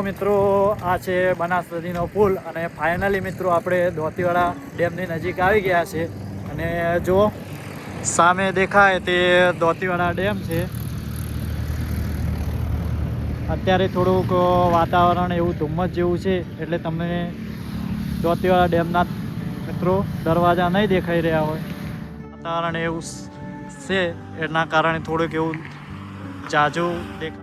મિત્રો આ છે બનાસ નદીનો પુલ અને ફાઇનલી મિત્રો આપણે દોતીવાડા ડેમની નજીક આવી ગયા છે અને જો સામે દેખાય તે દોતીવાડા ડેમ છે। અત્યારે થોડુંક વાતાવરણ એવું ધુમ્મસ જેવું છે એટલે તમને દોતીવાડા ડેમના મિત્રો દરવાજા નહીં દેખાઈ રહ્યા હોય। વાતાવરણ એવું છે એના કારણે થોડુંક એવું જાજુ દેખાય।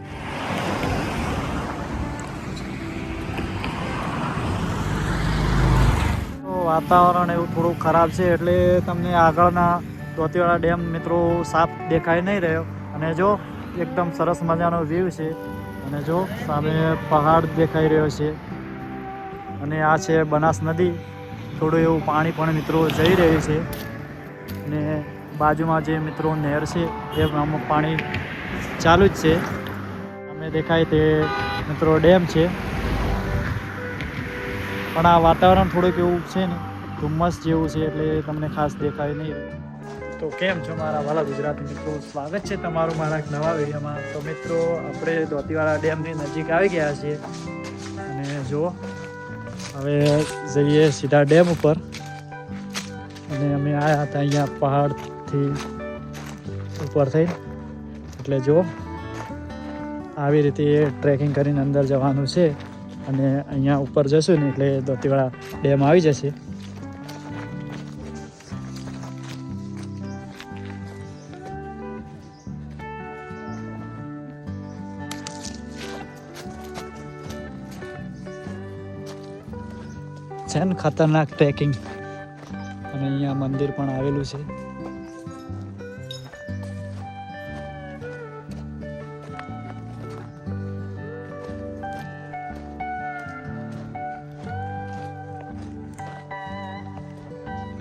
વાતાવરણ એવું થોડું ખરાબ છે એટલે તમને આગળના દોતીવાડા ડેમ મિત્રો સાફ દેખાઈ નહીં રહ્યો અને જો એકદમ સરસ મજાનો વ્યૂ છે અને જો સામે પહાડ દેખાઈ રહ્યો છે અને આ છે બનાસ નદી। થોડું એવું પાણી પણ મિત્રો જઈ રહ્યું છે અને બાજુમાં જે મિત્રો નહેર છે એમાં પાણી ચાલુ જ છે। સામે દેખાય તે મિત્રો ડેમ છે પણ આ વાતાવરણ થોડુંક એવું છે ને ધુમ્મસ જેવું છે એટલે તમને ખાસ દેખાય નહીં। તો કેમ છો મારા વાલા ગુજરાતી મિત્રો, સ્વાગત છે તમારું મારા નવા વિડીયોમાં। તો મિત્રો આપણે દોતીવાડા ડેમની નજીક આવી ગયા છીએ અને જુઓ હવે જઈએ સીધા ડેમ ઉપર અને અમે આવ્યા હતા અહીંયા પહાડથી ઉપર થઈ એટલે જો આવી રીતે ટ્રેકિંગ કરીને અંદર જવાનું છે અને અહીંયા ઉપર જશું ને એટલે દોતીવાડા ડેમ આવી જશે। છે ને ખતરનાક ટ્રેકિંગ અને અહીંયા મંદિર પણ આવેલું છે।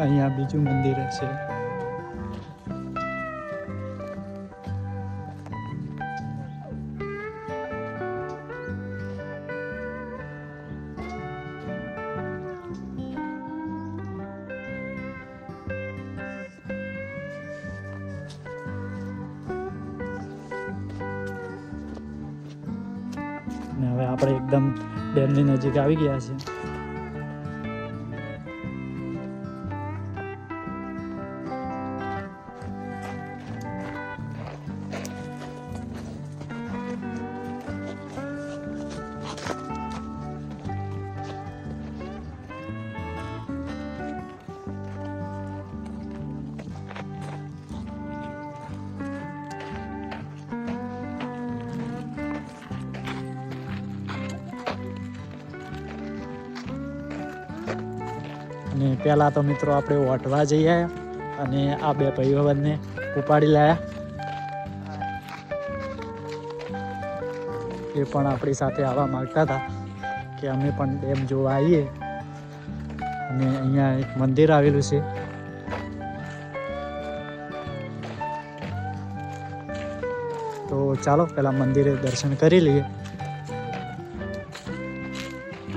અહીંયા બીજું મંદિર છે। અને હવે આપણે એકદમ ડેમની નજીક આવી ગયા છે। અને પહેલાં તો મિત્રો આપણે ઓટવા જઈ આવ્યા અને આ બે ભાઈઓને ઉપાડી લાયા। એ પણ આપણી સાથે આવવા માંગતા હતા કે અમે પણ ડેમ જોવા આવીએ અને અહીંયા એક મંદિર આવેલું છે। તો ચાલો પહેલાં મંદિરે દર્શન કરી લઈએ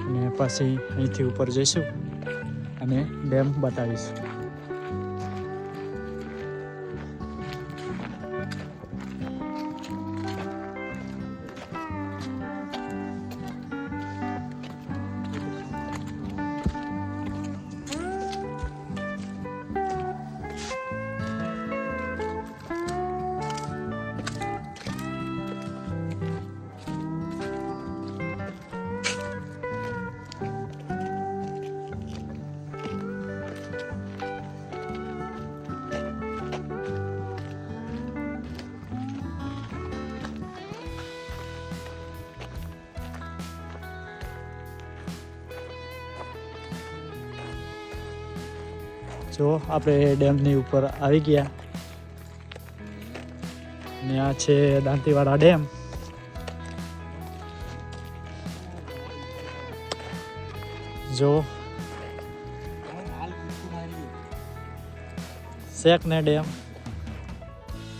અને પછી અહીંથી ઉપર જઈશું અને ડેમ બતાવીશું। જો આપણે ડેમની ઉપર આવી ગયા અને આ છે દાંતીવાડા ડેમ। જો શેખ ને ડેમ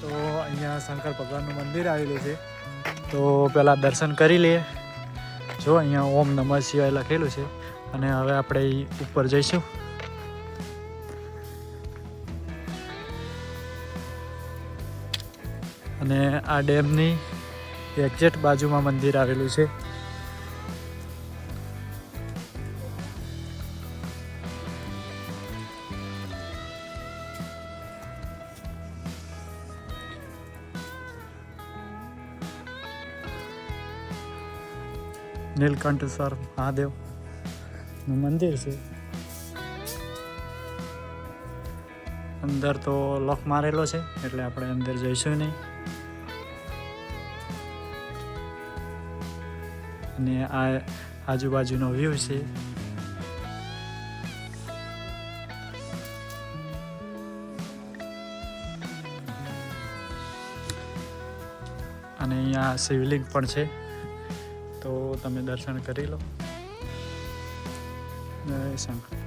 તો અહીંયા શંકર ભગવાનનું મંદિર આવેલું છે તો પહેલાં દર્શન કરી લઈએ। જો અહીંયા ઓમ નમઃ શિવાય લખેલું છે અને હવે આપણે ઉપર જઈશું। અને આ ડેમની એક્ઝેક્ટ બાજુમાં મંદિર આવેલું છે। નીલકંઠેશ્વર મહાદેવનું મંદિર છે. અંદર તો લોક મારેલો છે એટલે આપણે અંદર જઈશું નહીં. અને આ આજુબાજુનો વ્યૂ છે. અને અહીંયા શિવલિંગ પણ છે, તો તમે દર્શન કરી લો. જય શંકર.